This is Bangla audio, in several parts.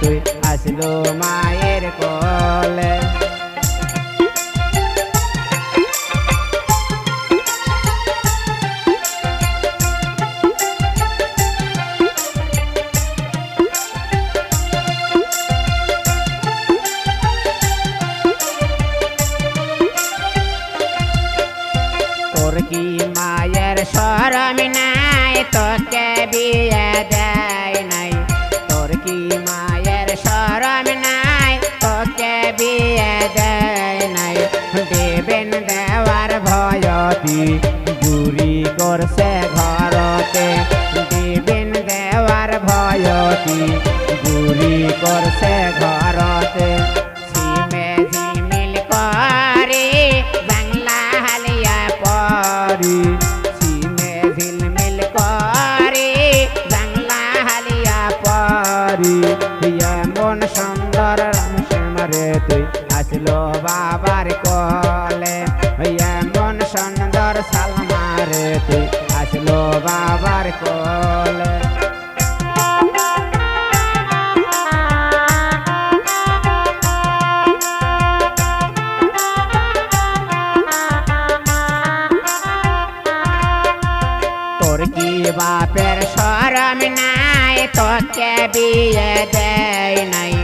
তুই আসলো মায়ের কোলে তোর কি মায়ের শরম নাই তোকে বিয়ে দেয় নাই তোর কি মায়ের শরম নাই তোকে বিয়ে দেয় নাই দেবেন দেওয়ার ভয়তি বুড়ি করছে ঘরতে দেবেন দেওয়ার ভয়তি বুড়ি করছে ঘরতে সিমে ঝিলমিল করে বাংলা হালিয়া পরি সিমে ঝিলমিল করে বাংলা হালিয়া পরি এমন সুন্দর রামশ্যামরে তুই আসলো বাবার কোলে এমন সুন্দর সালমারে তুই আসলো বাবার কোলে তোর কি বাপের শরম নাই তোকে বিয়ে দেয় নাই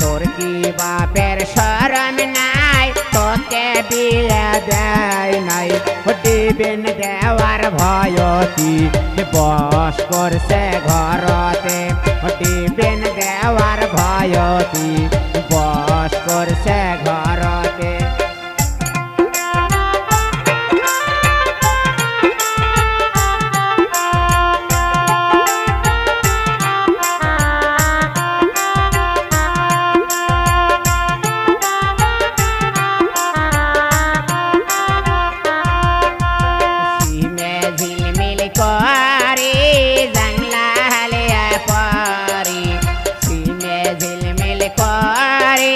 তোর কি বাপের শরম নাই তোকে বিয়ে দেয় নাই দিবেন দেওয়ার ভয়তি বস করছে ঘরতে দিবেন দেওয়ার ভয়তি বস করছে ঘরতে করে জাংলা হালিয়া পরি সিমে ঝিলমিল করে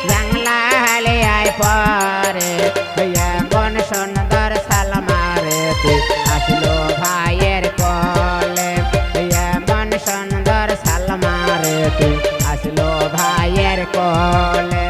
জাংলা হালিয়া পরে এমন সুন্দর সালমারে তুই আসলো ভাইয়ের কোলে এমন সুন্দর সালমারে তুই আসলো ভাইয়ের কোলে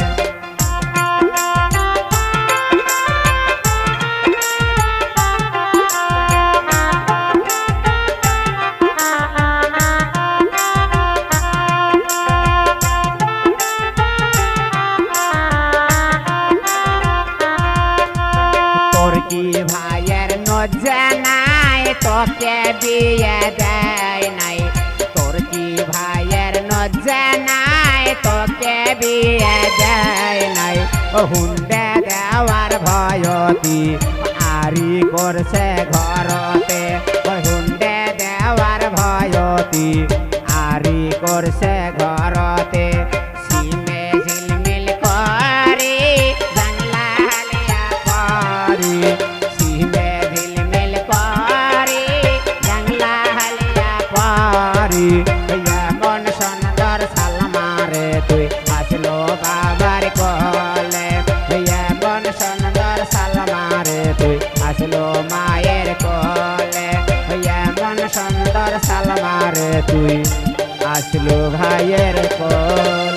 তোর কি ভাইয়ের নজ্জা নাই তোকে বিয়ে দেয় নাই তোর কি ভাইয়ের নজ্জা নাই তোকে বিয়ে দেয় নাই হুন্ডে দেওয়ার ভয়তি আরি করছে ঘরতে হুন্ডে দেওয়ার ভয়তি আরি করছে ঘরতে সিমে ঝিলমিল করে বাংলা হালিয়া পরি সিমে ঝিলমিল করে বাংলা হালিয়া পরি এমন সুন্দর সালমারে তুই আসলো বাবার কোলে এমন সুন্দর সালমারে তুই আসলো মায়ের কোলে এমন সুন্দর সালমারে তুই আসলো ভাইয়ের কোলে।